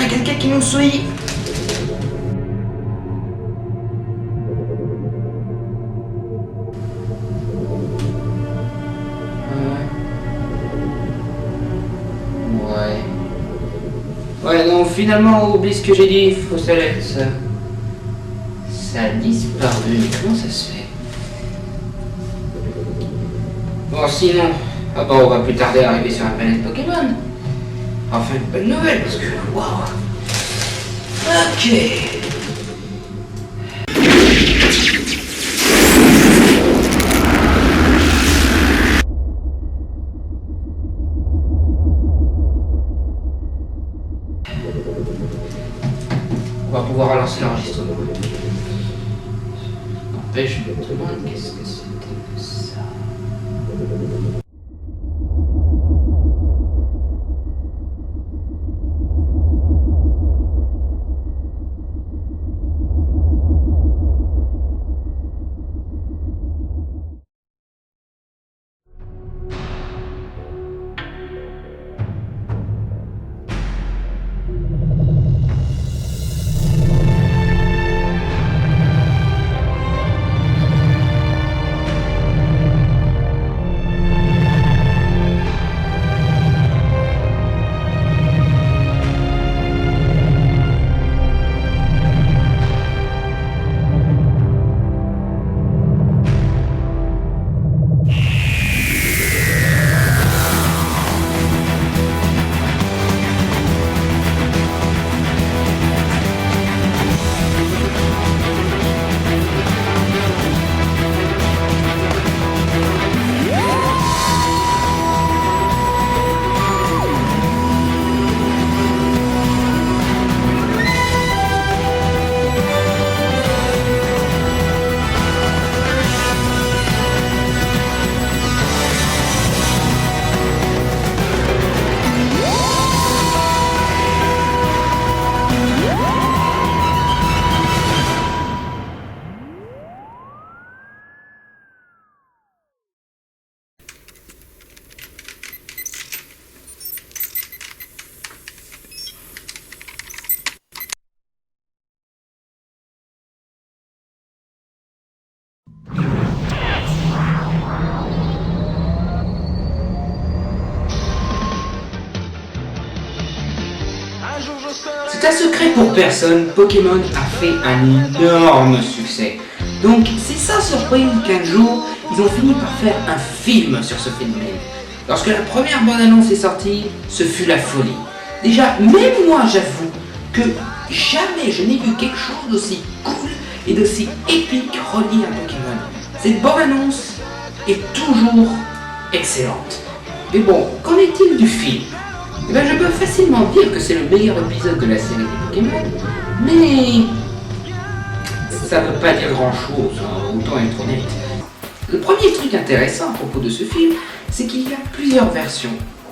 y a quelqu'un qui nous suit. Ouais, donc finalement, oublie ce que j'ai dit, Fosselette. Ça a disparu, mais comment ça se fait? Bon, sinon, ah bah, on va plus tarder à arriver sur la planète Pokémon. Enfin, une bonne nouvelle, parce que, waouh. Ok. On va pouvoir relancer l'enregistrement. N'empêche, je me demande qu'est-ce que c'était que ça. C'est un secret pour personne, Pokémon a fait un énorme succès. Donc c'est sans surprise qu'un jour, ils ont fini par faire un film sur ce phénomène. Lorsque la première bande-annonce est sortie, ce fut la folie. Déjà, même moi j'avoue que jamais je n'ai vu quelque chose d'aussi cool et d'aussi épique relié à Pokémon. Cette bande-annonce est toujours excellente. Mais bon, qu'en est-il du film ? Eh ben, je peux facilement dire que c'est le meilleur épisode de la série des Pokémon, mais ça ne veut pas dire grand-chose, hein, autant être honnête. Le premier truc intéressant à propos de ce film, c'est qu'il y a plusieurs versions.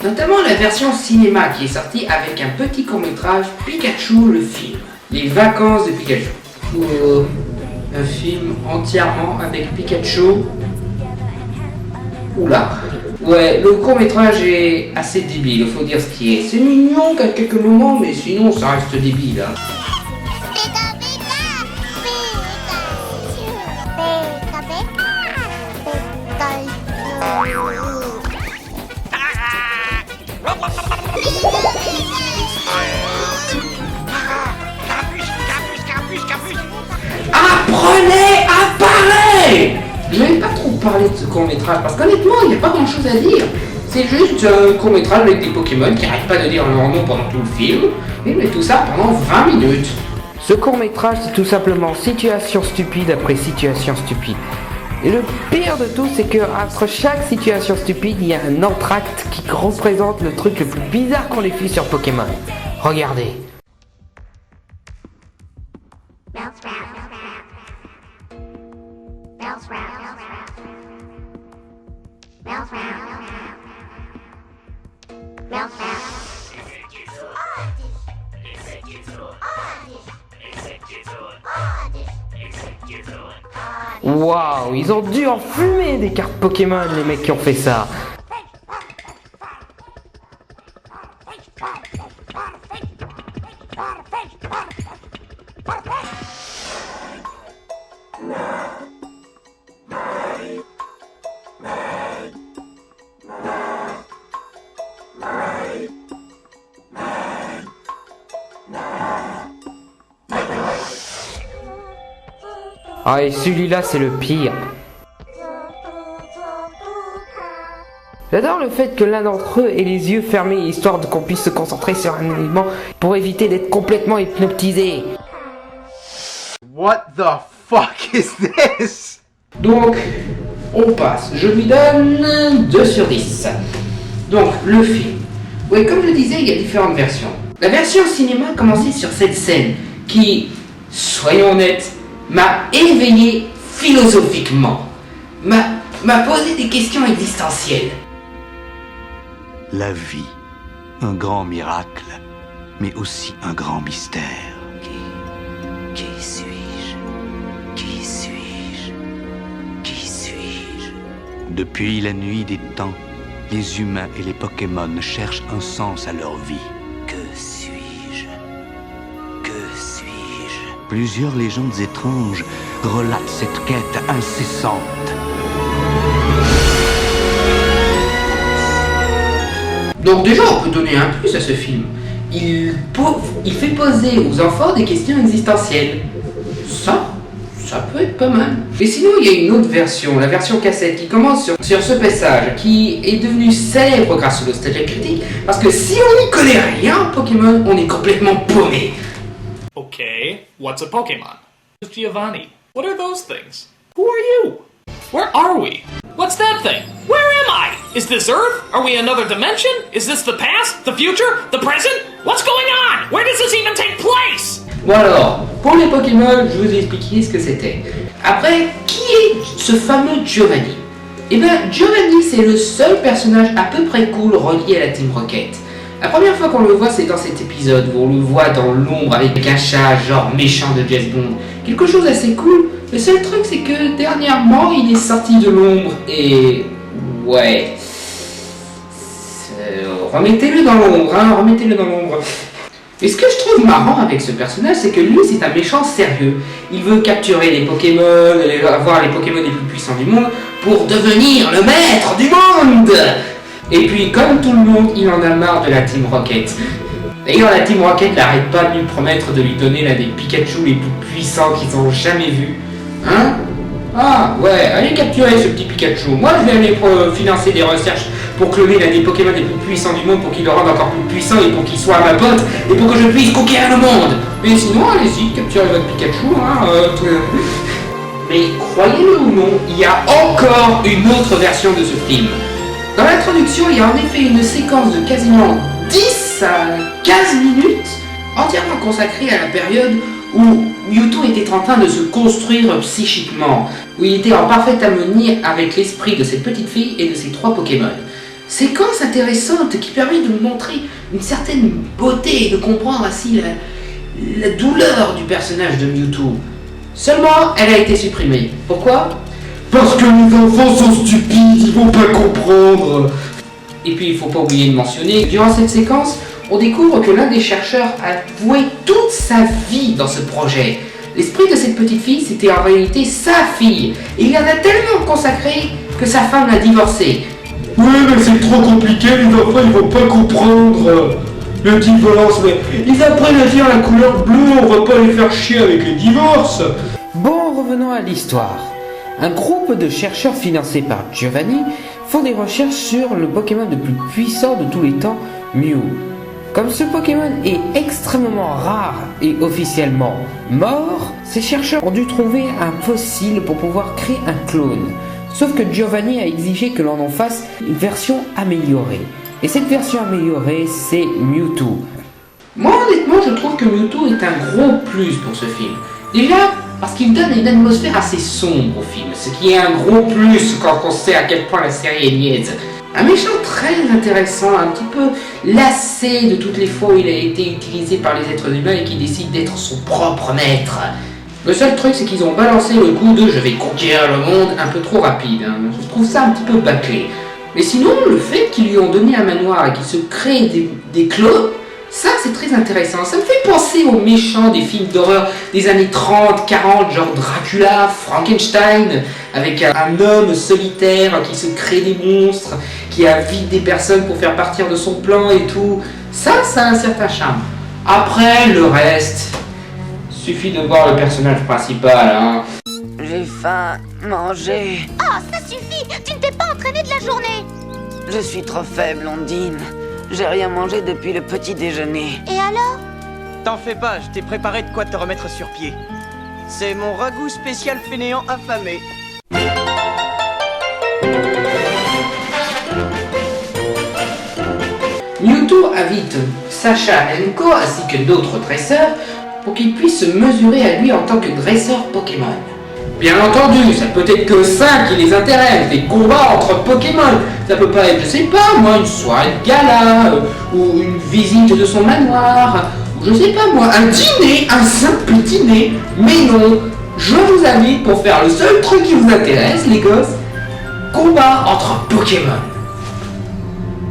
Notamment la version cinéma qui est sortie avec un petit court-métrage Pikachu le film. Les vacances de Pikachu. Un film entièrement avec Pikachu. Oula. Ouais, le court-métrage est assez débile, faut dire ce qui est. C'est mignon qu'à quelques moments, mais sinon ça reste débile. Hein. Apprenez à parler! Je n'avais pas trop parlé de ce court-métrage parce qu'honnêtement, il n'y a pas grand-chose à dire. C'est juste un court-métrage avec des Pokémon qui n'arrêtent pas de dire leur nom pendant tout le film, et mais tout ça pendant 20 minutes. Ce court-métrage, c'est tout simplement situation stupide après situation stupide. Et le pire de tout, c'est qu'entre chaque situation stupide, il y a un entracte qui représente le truc le plus bizarre qu'on ait vu sur Pokémon. Regardez. Waouh, ils ont dû en fumer des cartes Pokémon, les mecs qui ont fait ça. Ah, et celui-là, c'est le pire. J'adore le fait que l'un d'entre eux ait les yeux fermés, histoire qu'on puisse se concentrer sur un élément pour éviter d'être complètement hypnotisé. What the fuck is this? Donc, on passe. Je lui donne 2 sur 10. Donc, le film. Oui, comme je disais, il y a différentes versions. La version cinéma commençait sur cette scène qui, soyons honnêtes, m'a éveillé philosophiquement. M'a posé des questions existentielles. La vie, un grand miracle, mais aussi un grand mystère. Qui suis-je? Qui suis-je? Qui suis-je? Depuis la nuit des temps, les humains et les Pokémon cherchent un sens à leur vie. Que suis-je? Que suis-je? Plusieurs légendes étranges relatent cette quête incessante. Donc déjà, on peut donner un plus à ce film. Il fait poser aux enfants des questions existentielles. Ça peut être pas mal. Et sinon, il y a une autre version, la version cassette, qui commence sur ce passage, qui est devenu célèbre grâce au Nostalgia Critique, parce que si on n'y connaît rien en Pokémon, on est complètement paumé. Okay, what's a Pokemon? Who's Giovanni? What are those things? Who are you? Where are we? What's that thing? Where am I? Is this Earth? Are we another dimension? Is this the past? The future? The present? What's going on? Where does this even take place? Bon alors, pour les Pokémon, je vous ai expliqué ce que c'était. Après, qui est ce fameux Giovanni? Eh bien, Giovanni, c'est le seul personnage à peu près cool relié à la Team Rocket. La première fois qu'on le voit, c'est dans cet épisode où on le voit dans l'ombre avec un chat genre méchant de James Bond. Quelque chose d'assez cool. Le seul truc, c'est que dernièrement, il est sorti de l'ombre et... ouais... remettez-le dans l'ombre, hein, remettez-le dans l'ombre. Et ce que je trouve marrant avec ce personnage, c'est que lui, c'est un méchant sérieux. Il veut capturer les Pokémon, avoir les Pokémon les plus puissants du monde pour devenir le maître du monde. Et puis, comme tout le monde, il en a marre de la Team Rocket. D'ailleurs, la Team Rocket n'arrête pas de lui promettre de lui donner l'un des Pikachu les plus puissants qu'ils ont jamais vus. Hein? Ah, ouais, allez capturer ce petit Pikachu. Moi, je vais aller financer des recherches pour cloner l'un des Pokémon les plus puissants du monde pour qu'il le rende encore plus puissant et pour qu'il soit ma pote et pour que je puisse conquérir le monde. Mais sinon, allez-y, capturez votre Pikachu, hein. Mais croyez-le ou non, il y a encore une autre version de ce film. Dans l'introduction, il y a en effet une séquence de quasiment 10 à 15 minutes entièrement consacrée à la période où Mewtwo était en train de se construire psychiquement, où il était en parfaite harmonie avec l'esprit de cette petite fille et de ses 3 Pokémon. Séquence intéressante qui permet de montrer une certaine beauté et de comprendre ainsi la douleur du personnage de Mewtwo. Seulement, elle a été supprimée. Pourquoi ? Parce que les enfants sont stupides, ils vont pas comprendre. Et puis, il faut pas oublier de mentionner, durant cette séquence, on découvre que l'un des chercheurs a voué toute sa vie dans ce projet. L'esprit de cette petite fille, c'était en réalité sa fille. Et il en a tellement consacré que sa femme l'a divorcé. Ouais, mais c'est trop compliqué, les enfants ils vont pas comprendre. Le divorce, mais ils apprennent à dire la couleur bleue, on va pas les faire chier avec les divorces. Bon, revenons à l'histoire. Un groupe de chercheurs financés par Giovanni font des recherches sur le Pokémon le plus puissant de tous les temps, Mew. Comme ce Pokémon est extrêmement rare et officiellement mort, ces chercheurs ont dû trouver un fossile pour pouvoir créer un clone. Sauf que Giovanni a exigé que l'on en fasse une version améliorée. Et cette version améliorée, c'est Mewtwo. Moi, honnêtement, je trouve que Mewtwo est un gros plus pour ce film. Déjà, parce qu'il donne une atmosphère assez sombre au film, ce qui est un gros plus quand on sait à quel point la série est niaise. Un méchant très intéressant, un petit peu lassé de toutes les fois où il a été utilisé par les êtres humains et qui décide d'être son propre maître. Le seul truc, c'est qu'ils ont balancé le coup de « je vais conquérir le monde » un peu trop rapide. Hein. Je trouve ça un petit peu bâclé. Mais sinon, le fait qu'ils lui ont donné un manoir et qu'il se crée des clones, ça c'est très intéressant. Ça me fait penser aux méchants des films d'horreur des années 30, 40, genre Dracula, Frankenstein, avec un homme solitaire qui se crée des monstres, qui invite des personnes pour faire partir de son plan et tout. Ça a un certain charme. Après, le reste, suffit de voir le personnage principal, hein. J'ai faim, manger. Oh, ça suffit! Tu ne t'es pas entraîné de la journée! Je suis trop faible, Ondine. J'ai rien mangé depuis le petit déjeuner. Et alors? T'en fais pas, je t'ai préparé de quoi te remettre sur pied. C'est mon ragoût spécial fainéant affamé. Mewtwo invite Sacha et Nico ainsi que d'autres dresseurs pour qu'ils puissent se mesurer à lui en tant que dresseur Pokémon. Bien entendu, ça peut être que ça qui les intéresse, des combats entre Pokémon. Ça peut pas être, je sais pas moi, une soirée de gala, ou une visite de son manoir, ou je sais pas moi, un dîner, un simple dîner. Mais non, je vous invite pour faire le seul truc qui vous intéresse, les gosses, combat entre Pokémon.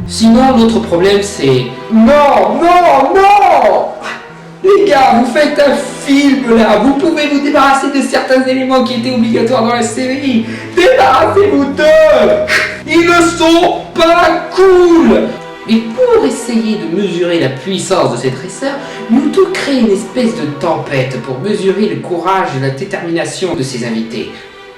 Sinon, l'autre problème c'est... Non, non, non! Les gars, vous faites un film là, vous pouvez vous débarrasser de certains éléments qui étaient obligatoires dans la série. Débarrassez-vous d'eux! Ils ne sont pas cool! Et pour essayer de mesurer la puissance de ces dresseurs, Mewtwo crée une espèce de tempête pour mesurer le courage et la détermination de ses invités.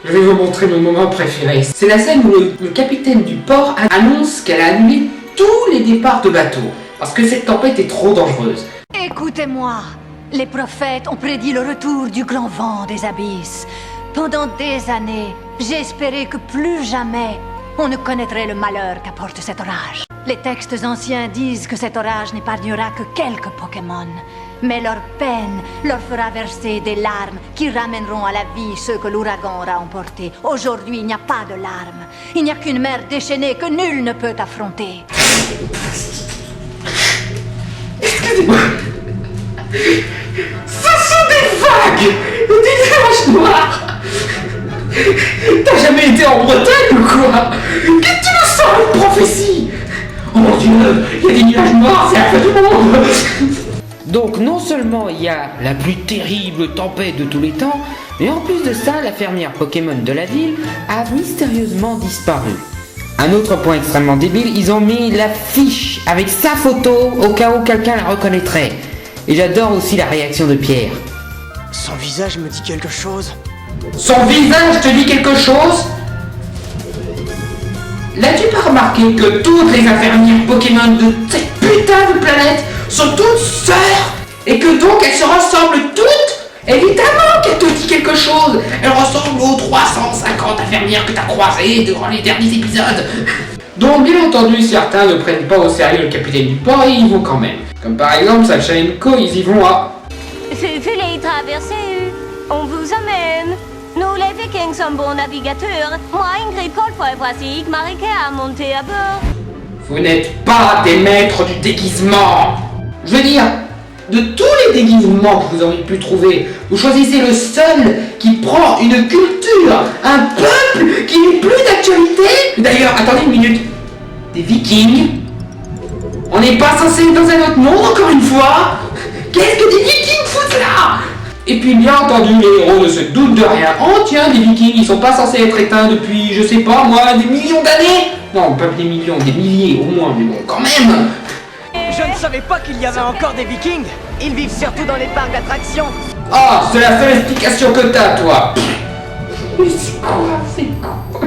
Je vais vous montrer mon moment préféré. C'est la scène où le capitaine du port annonce qu'elle a annulé tous les départs de bateaux, parce que cette tempête est trop dangereuse. Écoutez-moi, les prophètes ont prédit le retour du grand vent des abysses. Pendant des années, j'ai espéré que plus jamais on ne connaîtrait le malheur qu'apporte cet orage. Les textes anciens disent que cet orage n'épargnera que quelques Pokémon. Mais leur peine leur fera verser des larmes qui ramèneront à la vie ceux que l'ouragan aura emportés. Aujourd'hui, il n'y a pas de larmes. Il n'y a qu'une mer déchaînée que nul ne peut affronter. Excusez-moi. Ce sont des vagues et des nuages noirs. T'as jamais été en Bretagne ou quoi? Qu'est-ce que tu me sens une prophétie? Oh mon Dieu, il y a des nuages noirs, c'est la fin du monde. Donc non seulement il y a la plus terrible tempête de tous les temps, mais en plus de ça, la fermière Pokémon de la ville a mystérieusement disparu. Un autre point extrêmement débile, ils ont mis l'affiche avec sa photo au cas où quelqu'un la reconnaîtrait. Et j'adore aussi la réaction de Pierre. Son visage me dit quelque chose. Son visage te dit quelque chose? L'as-tu pas remarqué que toutes les infirmières Pokémon de cette putain de planète sont toutes sœurs? Et que donc elles se ressemblent toutes? Évidemment qu'elles te disent quelque chose. Elles ressemblent aux 350 infirmières que t'as croisées durant les derniers épisodes. Donc bien entendu, certains ne prennent pas au sérieux le capitaine du port et y vont quand même. Comme par exemple Sacha et Nico, ils y vont à... Veuillez traverser. On vous amène. Nous les Vikings sommes bons navigateurs. Moi, Ingrid Colfoy, voici Marika à monter à bord. Vous n'êtes pas des maîtres du déguisement. Je veux dire, de tous les déguisements que vous auriez pu trouver, vous choisissez le seul qui prend une culture, un peuple qui n'est plus d'actualité. D'ailleurs, attendez une minute. Des Vikings? On n'est pas censé être dans un autre monde encore une fois? Qu'est-ce que des Vikings foutent là? Et puis bien entendu, les héros ne se doutent de rien. Oh tiens, des Vikings, ils sont pas censés être éteints depuis, je sais pas moi, des millions d'années? Non, pas des millions, des milliers au moins, mais bon, quand même. Je ne savais pas qu'il y avait encore des Vikings. Ils vivent surtout dans les parcs d'attractions. Ah, c'est la seule explication que t'as, toi. Mais c'est quoi?